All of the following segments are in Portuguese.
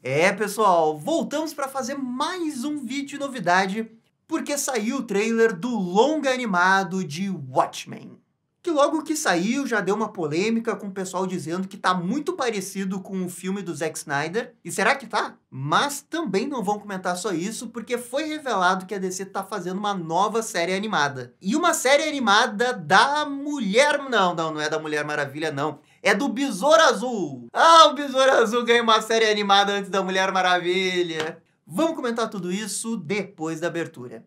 É, pessoal, voltamos para fazer mais um vídeo de novidade, porque saiu o trailer do longa animado de Watchmen. Que logo que saiu já deu uma polêmica com o pessoal dizendo que tá muito parecido com o filme do Zack Snyder. E será que tá? Mas também não vão comentar só isso, porque foi revelado que a DC tá fazendo uma nova série animada. E uma série animada da Mulher... Não é da Mulher Maravilha, não. É do Besouro Azul. Ah, o Besouro Azul ganha uma série animada antes da Mulher Maravilha. Vamos comentar tudo isso depois da abertura.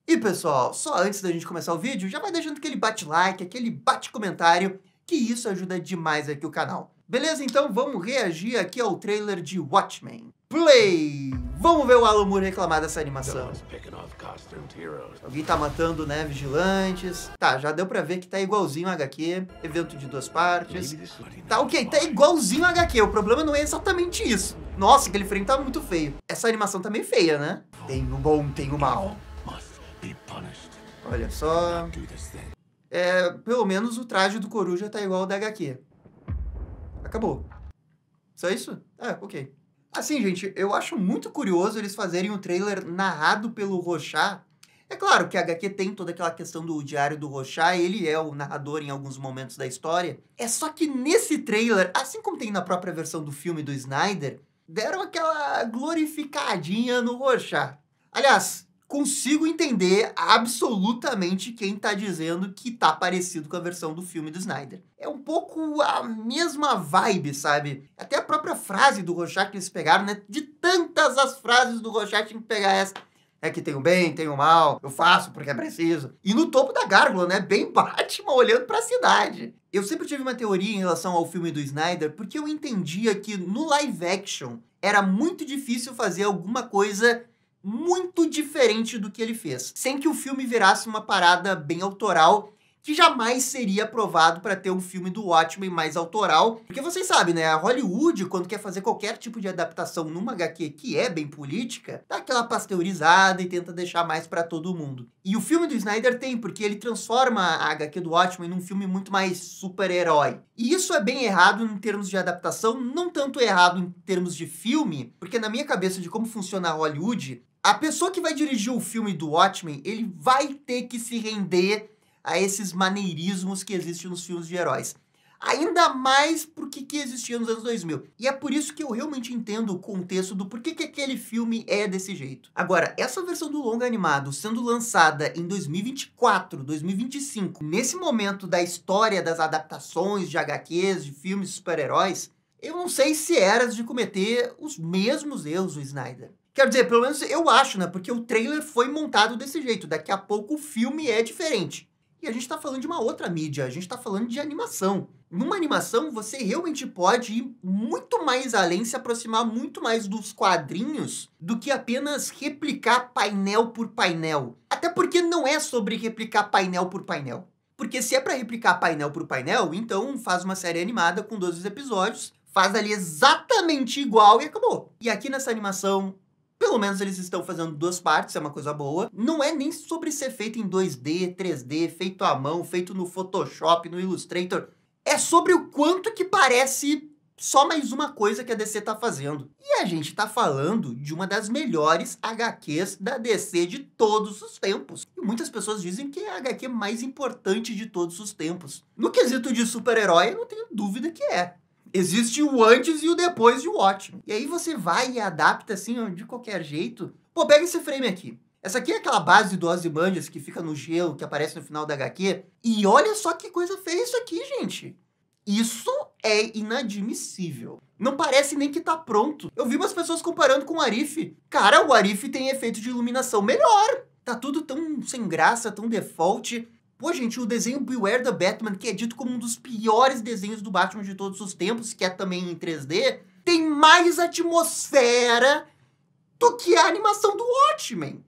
E pessoal, só antes da gente começar o vídeo, já vai deixando aquele bate-like, aquele bate-comentário, que isso ajuda demais aqui o canal. Beleza? Então vamos reagir aqui ao trailer de Watchmen. Play! Vamos ver o Alan Moore reclamar dessa animação. Alguém tá matando, né, vigilantes. Tá, já deu pra ver que tá igualzinho a HQ, evento de 2 partes. Tá, ok, tá igualzinho a HQ, o problema não é exatamente isso. Nossa, aquele frame tá muito feio. Essa animação tá meio feia, né? Tem o bom, tem o mal. Olha só. Pelo menos o traje do Coruja tá igual ao da HQ. Acabou. Só isso? Ok. Assim, gente, eu acho muito curioso eles fazerem um trailer narrado pelo Rorschach. É claro que a HQ tem toda aquela questão do diário do Rorschach, ele é o narrador em alguns momentos da história. É só que nesse trailer, assim como tem na própria versão do filme do Snyder, deram aquela glorificadinha no Rorschach. Aliás, consigo entender absolutamente quem tá dizendo que tá parecido com a versão do filme do Snyder. É um pouco a mesma vibe, sabe? Até a própria frase do Rorschach que eles pegaram, né? De tantas as frases do Rorschach, tinha que pegar essa. É que tem o bem, tem o mal, eu faço porque é preciso. E no topo da gárgula, né? Bem Batman olhando pra cidade. Eu sempre tive uma teoria em relação ao filme do Snyder, porque eu entendia que no live action era muito difícil fazer alguma coisa muito diferente do que ele fez, sem que o filme virasse uma parada bem autoral, que jamais seria aprovado para ter um filme do Watchmen mais autoral, porque vocês sabem, né, a Hollywood, quando quer fazer qualquer tipo de adaptação numa HQ que é bem política, dá aquela pasteurizada e tenta deixar mais para todo mundo. E o filme do Snyder tem, porque ele transforma a HQ do Watchmen num filme muito mais super-herói. E isso é bem errado em termos de adaptação, não tanto errado em termos de filme, porque na minha cabeça de como funciona a Hollywood, a pessoa que vai dirigir o filme do Watchmen, ele vai ter que se render a esses maneirismos que existem nos filmes de heróis. Ainda mais porque que existia nos anos 2000. E é por isso que eu realmente entendo o contexto do porquê que aquele filme é desse jeito. Agora, essa versão do longa animado sendo lançada em 2024, 2025, nesse momento da história das adaptações de HQs, de filmes de super-heróis, eu não sei se era de cometer os mesmos erros do Snyder. Quero dizer, pelo menos eu acho, né? Porque o trailer foi montado desse jeito. Daqui a pouco o filme é diferente. E a gente tá falando de uma outra mídia, a gente tá falando de animação. Numa animação, você realmente pode ir muito mais além, se aproximar muito mais dos quadrinhos do que apenas replicar painel por painel. Até porque não é sobre replicar painel por painel. Porque se é pra replicar painel por painel, então faz uma série animada com 12 episódios, faz ali exatamente igual e acabou. E aqui nessa animação, pelo menos eles estão fazendo 2 partes, é uma coisa boa. Não é nem sobre ser feito em 2D, 3D, feito à mão, feito no Photoshop, no Illustrator. É sobre o quanto que parece só mais uma coisa que a DC tá fazendo. E a gente tá falando de uma das melhores HQs da DC de todos os tempos. E muitas pessoas dizem que é a HQ mais importante de todos os tempos. No quesito de super-herói, eu não tenho dúvida que é. Existe o antes e o depois de Watchmen. E aí você vai e adapta assim, de qualquer jeito. Pô, pega esse frame aqui. Essa aqui é aquela base do Ozymandias que fica no gelo, que aparece no final da HQ. E olha só que coisa feia isso aqui, gente. Isso é inadmissível. Não parece nem que tá pronto. Eu vi umas pessoas comparando com o Arif. Cara, o Arif tem efeito de iluminação melhor. Tá tudo tão sem graça, tão default. Pô, gente, o desenho Beware the Batman, que é dito como um dos piores desenhos do Batman de todos os tempos, que é também em 3D, tem mais atmosfera do que a animação do Watchmen.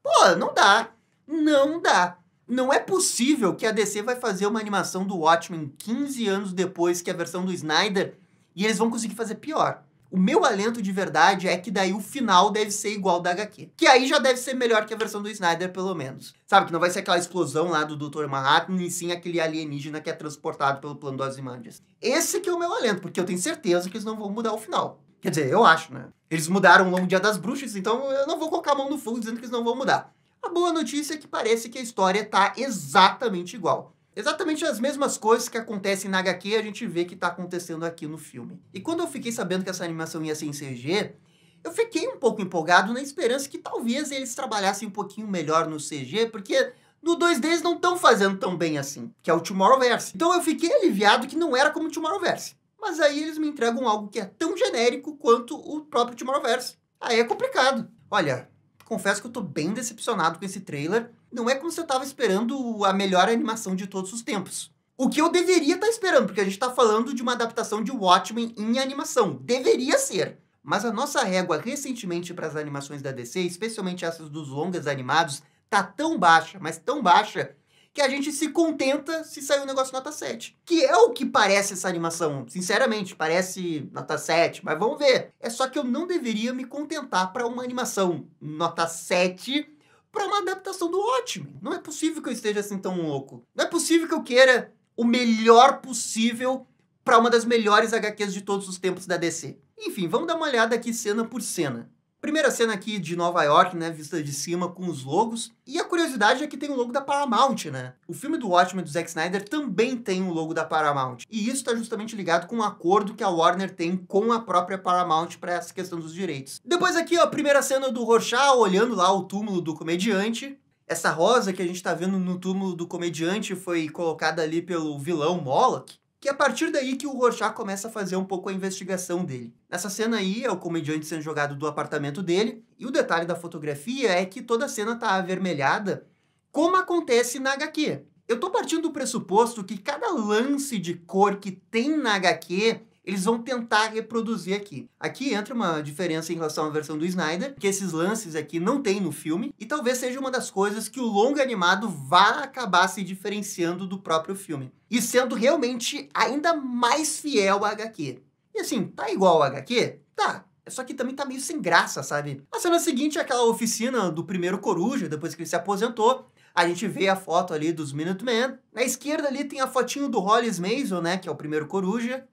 Pô, não dá. Não dá. Não é possível que a DC vai fazer uma animação do Watchmen 15 anos depois que a versão do Snyder e eles vão conseguir fazer pior. O meu alento de verdade é que daí o final deve ser igual ao da HQ. Que aí já deve ser melhor que a versão do Snyder, pelo menos. Sabe, que não vai ser aquela explosão lá do Dr. Manhattan, e sim aquele alienígena que é transportado pelo plano do Ozymandias. Esse que é o meu alento, porque eu tenho certeza que eles não vão mudar o final. Quer dizer, eu acho, né? Eles mudaram o Longo Dia das Bruxas, então eu não vou colocar a mão no fogo dizendo que eles não vão mudar. A boa notícia é que parece que a história tá exatamente igual. Exatamente as mesmas coisas que acontecem na HQ, a gente vê que tá acontecendo aqui no filme. E quando eu fiquei sabendo que essa animação ia ser em CG, eu fiquei um pouco empolgado na esperança que talvez eles trabalhassem um pouquinho melhor no CG, porque no 2D eles não estão fazendo tão bem assim, que é o Tomorrowverse. Então eu fiquei aliviado que não era como o Tomorrowverse. Mas aí eles me entregam algo que é tão genérico quanto o próprio Tomorrowverse. Aí é complicado. Olha, confesso que eu tô bem decepcionado com esse trailer. Não é como se eu tava esperando a melhor animação de todos os tempos. O que eu deveria estar esperando, porque a gente tá falando de uma adaptação de Watchmen em animação. Deveria ser. Mas a nossa régua recentemente para as animações da DC, especialmente essas dos longas animados, tá tão baixa, mas tão baixa, que a gente se contenta se sair um negócio nota 7. Que é o que parece essa animação. Sinceramente, parece nota 7, mas vamos ver. É só que eu não deveria me contentar para uma animação nota 7 para uma adaptação do Watchmen. Não é possível que eu esteja assim tão louco. Não é possível que eu queira o melhor possível para uma das melhores HQs de todos os tempos da DC. Enfim, vamos dar uma olhada aqui cena por cena. Primeira cena aqui de Nova York, né, vista de cima com os logos. E a curiosidade é que tem o logo da Paramount, né? O filme do Watchmen do Zack Snyder também tem o logo da Paramount. E isso está justamente ligado com o acordo que a Warner tem com a própria Paramount para essa questão dos direitos. Depois aqui, ó, a primeira cena do Rorschach olhando lá o túmulo do comediante. Essa rosa que a gente tá vendo no túmulo do comediante foi colocada ali pelo vilão Moloch. Que é a partir daí que o Rorschach começa a fazer um pouco a investigação dele. Nessa cena aí, é o comediante sendo jogado do apartamento dele, e o detalhe da fotografia é que toda a cena tá avermelhada, como acontece na HQ. Eu tô partindo do pressuposto que cada lance de cor que tem na HQ, eles vão tentar reproduzir aqui. Aqui entra uma diferença em relação à versão do Snyder, que esses lances aqui não tem no filme, e talvez seja uma das coisas que o longa animado vá acabar se diferenciando do próprio filme. E sendo realmente ainda mais fiel à HQ. E assim, tá igual ao HQ? Tá. Só que também tá meio sem graça, sabe? A cena seguinte é aquela oficina do primeiro Coruja, depois que ele se aposentou. A gente vê a foto ali dos Minutemen. Na esquerda ali tem a fotinho do Hollis Mason, né, que é o primeiro Coruja.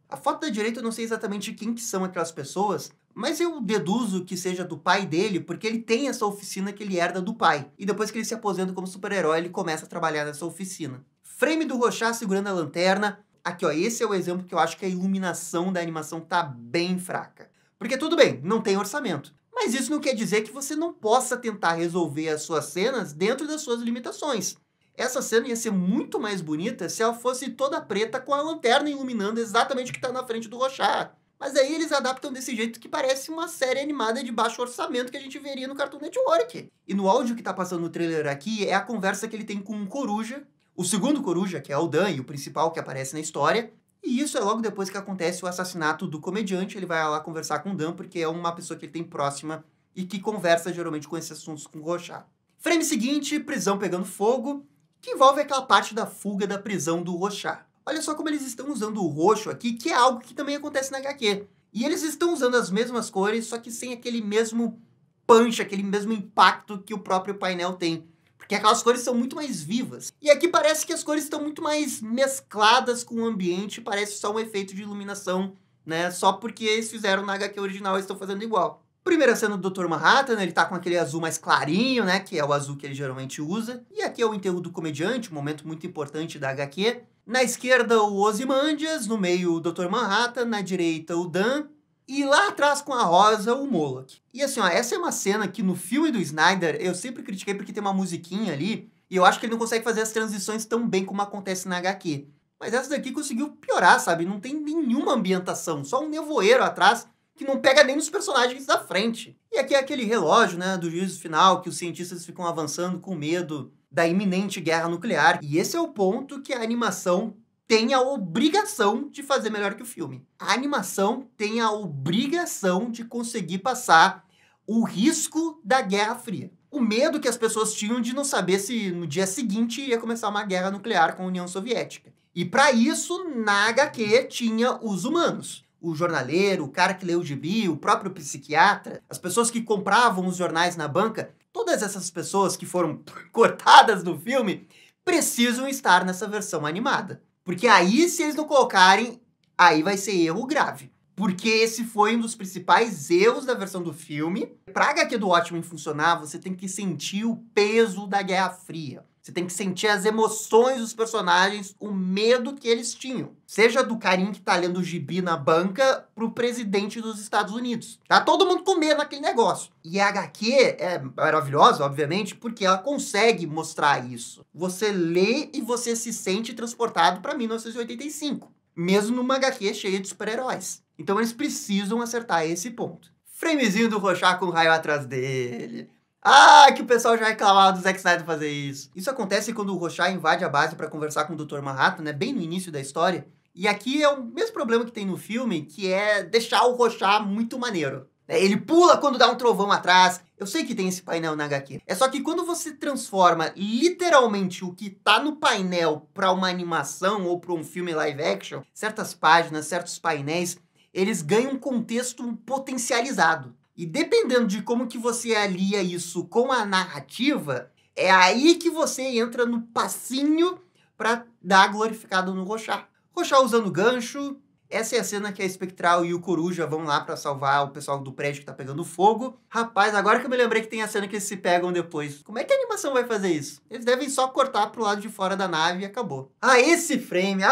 A foto da direita eu não sei exatamente quem que são aquelas pessoas, mas eu deduzo que seja do pai dele, porque ele tem essa oficina que ele herda do pai. E depois que ele se aposenta como super-herói, ele começa a trabalhar nessa oficina. Frame do Rorschach segurando a lanterna. Aqui, ó, esse é o exemplo que eu acho que a iluminação da animação tá bem fraca. Porque tudo bem, não tem orçamento. Mas isso não quer dizer que você não possa tentar resolver as suas cenas dentro das suas limitações. Essa cena ia ser muito mais bonita se ela fosse toda preta com a lanterna iluminando exatamente o que está na frente do Rorschach. Mas aí eles adaptam desse jeito que parece uma série animada de baixo orçamento que a gente veria no Cartoon Network. E no áudio que tá passando no trailer aqui é a conversa que ele tem com um coruja, o segundo coruja, que é o Dan, e o principal que aparece na história. E isso é logo depois que acontece o assassinato do comediante. Ele vai lá conversar com o Dan, porque é uma pessoa que ele tem próxima e que conversa geralmente com esses assuntos com o Rorschach. Frame seguinte, prisão pegando fogo, que envolve aquela parte da fuga da prisão do Rorschach. Olha só como eles estão usando o roxo aqui, que é algo que também acontece na HQ. E eles estão usando as mesmas cores, só que sem aquele mesmo punch, aquele mesmo impacto que o próprio painel tem. Porque aquelas cores são muito mais vivas. E aqui parece que as cores estão muito mais mescladas com o ambiente, parece só um efeito de iluminação, né? Só porque eles fizeram na HQ original e estão fazendo igual. Primeira cena do Dr. Manhattan, né? Ele tá com aquele azul mais clarinho, né? Que é o azul que ele geralmente usa. E aqui é o enterro do comediante, um momento muito importante da HQ. Na esquerda, o Ozymandias, no meio, o Dr. Manhattan, na direita, o Dan, e lá atrás, com a rosa, o Moloch. E assim, ó, essa é uma cena que no filme do Snyder eu sempre critiquei porque tem uma musiquinha ali, e eu acho que ele não consegue fazer as transições tão bem como acontece na HQ. Mas essa daqui conseguiu piorar, sabe? Não tem nenhuma ambientação, só um nevoeiro atrás, que não pega nem nos personagens da frente. E aqui é aquele relógio, né, do juízo final, que os cientistas ficam avançando com medo da iminente guerra nuclear. E esse é o ponto que a animação tem a obrigação de fazer melhor que o filme. A animação tem a obrigação de conseguir passar o risco da Guerra Fria. O medo que as pessoas tinham de não saber se no dia seguinte ia começar uma guerra nuclear com a União Soviética. E para isso, na HQ, tinha os humanos. o jornaleiro, o cara que leu o gibi, o próprio psiquiatra, as pessoas que compravam os jornais na banca, todas essas pessoas que foram cortadas do filme precisam estar nessa versão animada. Porque aí, se eles não colocarem, aí vai ser erro grave. Porque esse foi um dos principais erros da versão do filme. Pra HQ do Watchmen funcionar, você tem que sentir o peso da Guerra Fria. Você tem que sentir as emoções dos personagens, o medo que eles tinham. Seja do carinha que tá lendo o gibi na banca pro presidente dos Estados Unidos. Tá todo mundo com medo naquele negócio. E a HQ é maravilhosa, obviamente, porque ela consegue mostrar isso. Você lê e você se sente transportado pra 1985. Mesmo numa HQ cheia de super-heróis. Então eles precisam acertar esse ponto. Framezinho do Rorschach com o raio atrás dele. Ah, que o pessoal já reclamava do Zack Snyder fazer isso. Isso acontece quando o Rorschach invade a base pra conversar com o Dr. Manhattan, né? Bem no início da história. E aqui é o mesmo problema que tem no filme, que é deixar o Rorschach muito maneiro. Ele pula quando dá um trovão atrás. Eu sei que tem esse painel na HQ. É só que quando você transforma literalmente o que tá no painel pra uma animação ou pra um filme live action, certas páginas, certos painéis, eles ganham um contexto potencializado. E dependendo de como que você alia isso com a narrativa, é aí que você entra no passinho pra dar glorificado no Rorschach. Rorschach usando gancho. Essa é a cena que a Espectral e o Coruja vão lá pra salvar o pessoal do prédio que tá pegando fogo. Rapaz, agora que eu me lembrei que tem a cena que eles se pegam depois. Como é que a animação vai fazer isso? Eles devem só cortar pro lado de fora da nave e acabou. Esse frame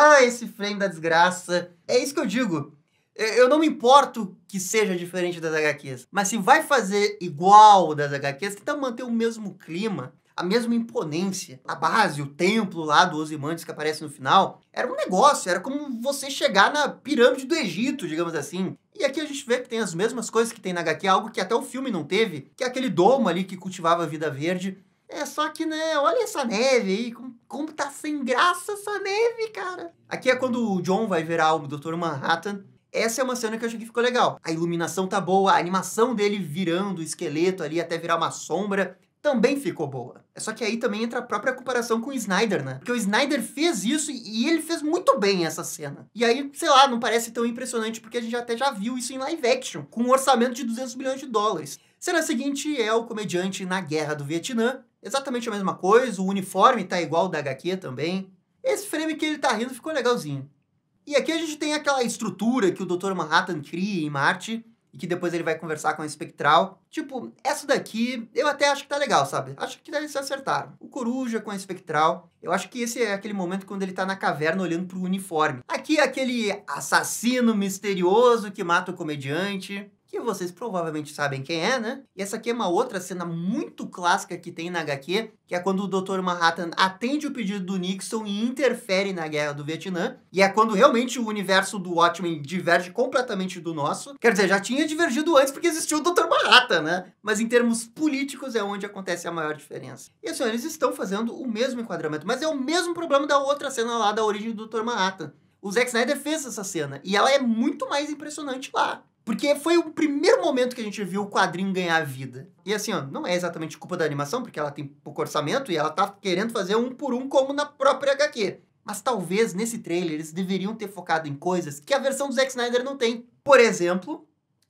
da desgraça. É isso que eu digo. Eu não me importo que seja diferente das HQs, mas se vai fazer igual das HQs, tenta manter o mesmo clima, a mesma imponência. A base, o templo lá do Ozymandias que aparece no final, era um negócio, era como você chegar na pirâmide do Egito, digamos assim. E aqui a gente vê que tem as mesmas coisas que tem na HQ, algo que até o filme não teve, que é aquele domo ali que cultivava a vida verde. É só que, né, olha essa neve aí, como tá sem graça essa neve, cara. Aqui é quando o John vai virar o Dr. Manhattan. Essa é uma cena que eu achei que ficou legal. A iluminação tá boa, a animação dele virando o esqueleto ali até virar uma sombra também ficou boa. É só que aí também entra a própria comparação com o Snyder, né? Porque o Snyder fez isso e ele fez muito bem essa cena. E aí, sei lá, não parece tão impressionante porque a gente até já viu isso em live action, com um orçamento de 200 milhões de dólares. Cena seguinte é o comediante na Guerra do Vietnã. Exatamente a mesma coisa, o uniforme tá igual ao da HQ também. Esse frame que ele tá rindo ficou legalzinho. E aqui a gente tem aquela estrutura que o Dr. Manhattan cria em Marte, e que depois ele vai conversar com a Espectral. Tipo, essa daqui eu até acho que tá legal, sabe? Acho que eles se acertaram. O Coruja com a Espectral. Eu acho que esse é aquele momento quando ele tá na caverna olhando pro uniforme. Aqui é aquele assassino misterioso que mata o comediante, que vocês provavelmente sabem quem é, né? E essa aqui é uma outra cena muito clássica que tem na HQ, que é quando o Dr. Manhattan atende o pedido do Nixon e interfere na Guerra do Vietnã. E é quando realmente o universo do Watchmen diverge completamente do nosso. Quer dizer, já tinha divergido antes porque existiu o Dr. Manhattan, né? Mas em termos políticos é onde acontece a maior diferença. E assim, eles estão fazendo o mesmo enquadramento, mas é o mesmo problema da outra cena lá da origem do Dr. Manhattan. O Zack Snyder fez essa cena e ela é muito mais impressionante lá. Porque foi o primeiro momento que a gente viu o quadrinho ganhar vida. E assim, ó, não é exatamente culpa da animação, porque ela tem pouco orçamento e ela tá querendo fazer um por um como na própria HQ. Mas talvez nesse trailer eles deveriam ter focado em coisas que a versão do Zack Snyder não tem. Por exemplo,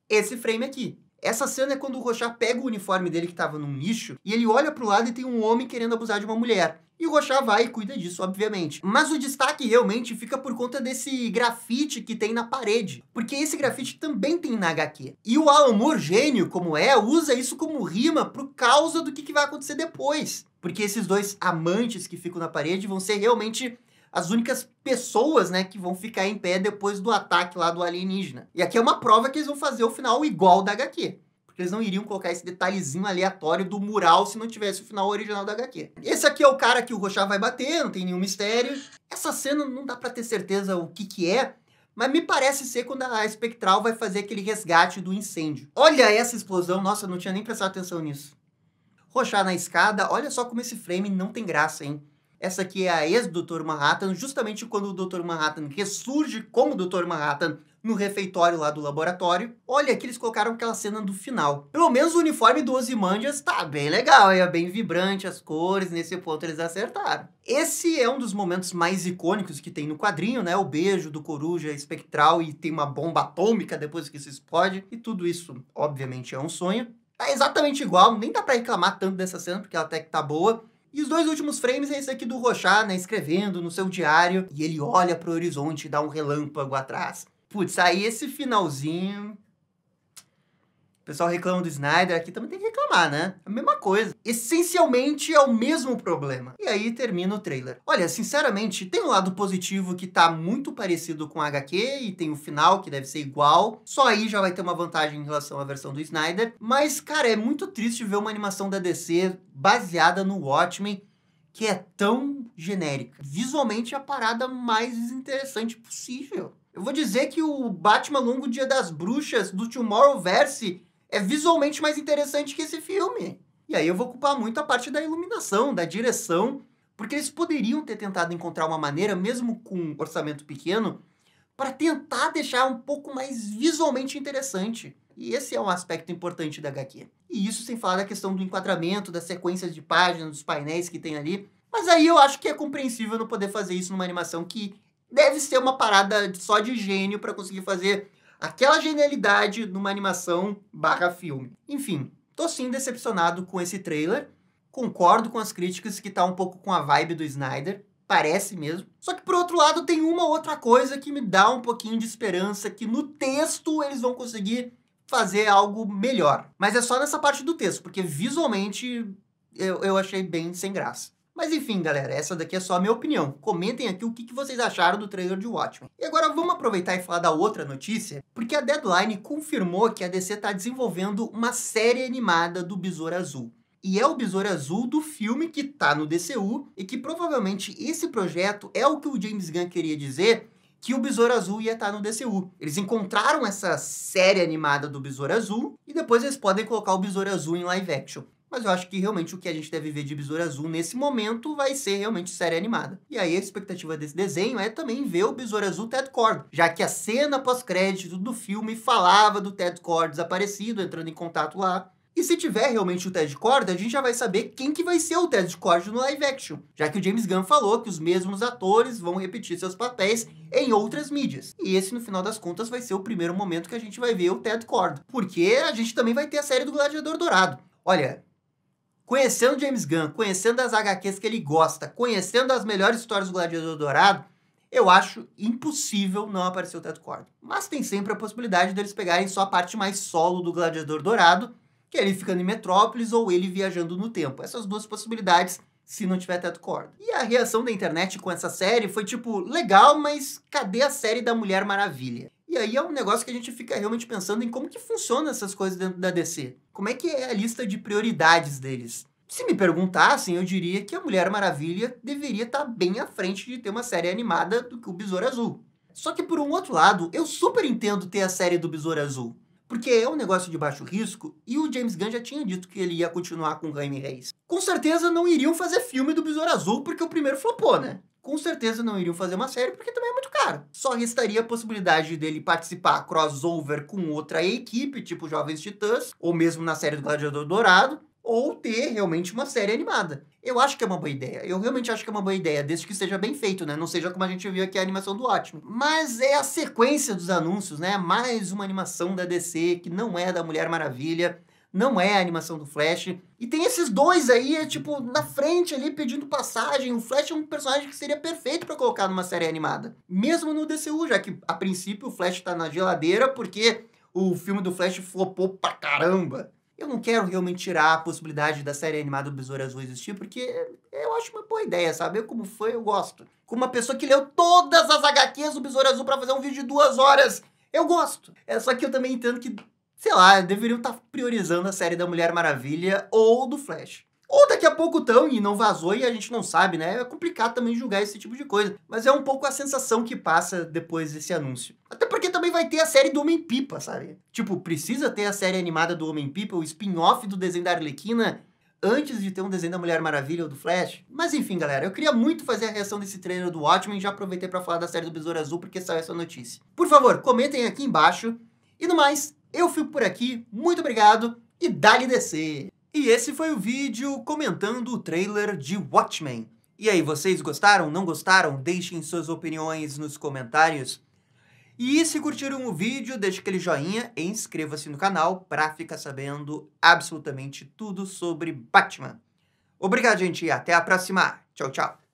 esse frame aqui. Essa cena é quando o Rorschach pega o uniforme dele que tava num lixo e ele olha pro lado e tem um homem querendo abusar de uma mulher. E o Rorschach vai e cuida disso, obviamente. Mas o destaque realmente fica por conta desse grafite que tem na parede. Porque esse grafite também tem na HQ. E o Alan Moore, gênio como é, usa isso como rima por causa do que vai acontecer depois. Porque esses dois amantes que ficam na parede vão ser realmente as únicas pessoas, né, que vão ficar em pé depois do ataque lá do alienígena. E aqui é uma prova que eles vão fazer o final igual da HQ. Porque eles não iriam colocar esse detalhezinho aleatório do mural se não tivesse o final original da HQ. Esse aqui é o cara que o Rorschach vai bater, não tem nenhum mistério. Essa cena não dá pra ter certeza o que é, mas me parece ser quando a Espectral vai fazer aquele resgate do incêndio. Olha essa explosão, nossa, eu não tinha nem prestado atenção nisso. Rorschach na escada, olha só como esse frame não tem graça, hein? Essa aqui é a ex do Dr. Manhattan, justamente quando o Dr. Manhattan ressurge como Dr. Manhattan no refeitório lá do laboratório. Olha, aqui eles colocaram aquela cena do final. Pelo menos o uniforme do Ozymandias tá bem legal, é bem vibrante as cores, nesse ponto eles acertaram. Esse é um dos momentos mais icônicos que tem no quadrinho, né? O beijo do Coruja espectral e tem uma bomba atômica depois que isso explode. E tudo isso, obviamente, é um sonho. Tá exatamente igual, nem dá pra reclamar tanto dessa cena, porque ela até que tá boa. E os dois últimos frames é esse aqui do Rorschach, né, escrevendo no seu diário, e ele olha pro horizonte e dá um relâmpago atrás. Putz, aí esse finalzinho... O pessoal reclama do Snyder, aqui também tem que reclamar, né? A mesma coisa. Essencialmente é o mesmo problema. E aí termina o trailer. Olha, sinceramente, tem um lado positivo que tá muito parecido com a HQ, e tem o final que deve ser igual. Só aí já vai ter uma vantagem em relação à versão do Snyder. Mas, cara, é muito triste ver uma animação da DC baseada no Watchmen, que é tão genérica. Visualmente é a parada mais desinteressante possível. Eu vou dizer que o Batman Longo Dia das Bruxas, do Tomorrowverse, é visualmente mais interessante que esse filme. E aí eu vou culpar muito a parte da iluminação, da direção, porque eles poderiam ter tentado encontrar uma maneira, mesmo com um orçamento pequeno, para tentar deixar um pouco mais visualmente interessante. E esse é um aspecto importante da HQ. E isso sem falar da questão do enquadramento, das sequências de páginas, dos painéis que tem ali. Mas aí eu acho que é compreensível não poder fazer isso numa animação que deve ser uma parada só de gênio para conseguir fazer aquela genialidade numa animação / filme. Enfim, tô sim decepcionado com esse trailer. Concordo com as críticas que tá um pouco com a vibe do Snyder. Parece mesmo. Só que, por outro lado, tem uma outra coisa que me dá um pouquinho de esperança, que no texto eles vão conseguir fazer algo melhor. Mas é só nessa parte do texto, porque visualmente eu achei bem sem graça. Mas enfim, galera, essa daqui é só a minha opinião. Comentem aqui o que vocês acharam do trailer de Watchmen. E agora vamos aproveitar e falar da outra notícia, porque a Deadline confirmou que a DC está desenvolvendo uma série animada do Besouro Azul. E é o Besouro Azul do filme que tá no DCU, e que provavelmente esse projeto é o que o James Gunn queria dizer, que o Besouro Azul ia estar no DCU. Eles encontraram essa série animada do Besouro Azul, e depois eles podem colocar o Besouro Azul em live action. Mas eu acho que realmente o que a gente deve ver de Besouro Azul nesse momento vai ser realmente série animada. E aí a expectativa desse desenho é também ver o Besouro Azul Ted Cord, já que a cena pós-crédito do filme falava do Ted Cord desaparecido, entrando em contato lá. E se tiver realmente o Ted Cord, a gente já vai saber quem que vai ser o Ted Cord no live action, já que o James Gunn falou que os mesmos atores vão repetir seus papéis em outras mídias. E esse, no final das contas, vai ser o primeiro momento que a gente vai ver o Ted Cord, porque a gente também vai ter a série do Gladiador Dourado. Olha, conhecendo James Gunn, conhecendo as HQs que ele gosta, conhecendo as melhores histórias do Gladiador Dourado, eu acho impossível não aparecer o Ted Cord. Mas tem sempre a possibilidade deles pegarem só a parte mais solo do Gladiador Dourado, que é ele ficando em Metrópolis ou ele viajando no tempo. Essas duas possibilidades, se não tiver Ted Cord. E a reação da internet com essa série foi tipo, legal, mas cadê a série da Mulher Maravilha? E aí é um negócio que a gente fica realmente pensando em como que funcionam essas coisas dentro da DC. Como é que é a lista de prioridades deles? Se me perguntassem, eu diria que a Mulher Maravilha deveria estar bem à frente de ter uma série animada do que o Besouro Azul. Só que, por um outro lado, eu super entendo ter a série do Besouro Azul, porque é um negócio de baixo risco e o James Gunn já tinha dito que ele ia continuar com o Jaime Reyes. Com certeza não iriam fazer filme do Besouro Azul porque o primeiro flopou, né? Com certeza não iriam fazer uma série porque também é muito caro. Só restaria a possibilidade dele participar crossover com outra equipe, tipo Jovens Titãs, ou mesmo na série do Gladiador Dourado, ou ter realmente uma série animada. Eu acho que é uma boa ideia. Eu realmente acho que é uma boa ideia, desde que seja bem feito, né? Não seja como a gente viu aqui a animação do Watchmen. Mas é a sequência dos anúncios, né? Mais uma animação da DC que não é da Mulher Maravilha, não é a animação do Flash. E tem esses dois aí, tipo, na frente ali, pedindo passagem. O Flash é um personagem que seria perfeito pra colocar numa série animada. Mesmo no DCU, já que, a princípio, o Flash tá na geladeira porque o filme do Flash flopou pra caramba. Eu não quero realmente tirar a possibilidade da série animada do Besouro Azul existir, porque eu acho uma boa ideia, sabe? Eu, como fã, eu gosto. Como uma pessoa que leu todas as HQs do Besouro Azul pra fazer um vídeo de 2 horas, eu gosto. É só que eu também entendo que, sei lá, deveriam estar priorizando a série da Mulher Maravilha ou do Flash. Ou daqui a pouco tão e não vazou e a gente não sabe, né? É complicado também julgar esse tipo de coisa. Mas é um pouco a sensação que passa depois desse anúncio. Até porque também vai ter a série do Homem-Pipa, sabe? Tipo, precisa ter a série animada do Homem-Pipa, o spin-off do desenho da Arlequina, antes de ter um desenho da Mulher Maravilha ou do Flash. Mas enfim, galera, eu queria muito fazer a reação desse trailer do Watchmen e já aproveitei para falar da série do Besouro Azul porque saiu essa notícia. Por favor, comentem aqui embaixo. E no mais, eu fico por aqui, muito obrigado e dá-lhe descer! E esse foi o vídeo comentando o trailer de Watchmen. E aí, vocês gostaram? Não gostaram? Deixem suas opiniões nos comentários. E se curtiram o vídeo, deixe aquele joinha e inscreva-se no canal para ficar sabendo absolutamente tudo sobre Batman. Obrigado, gente, e até a próxima. Tchau, tchau.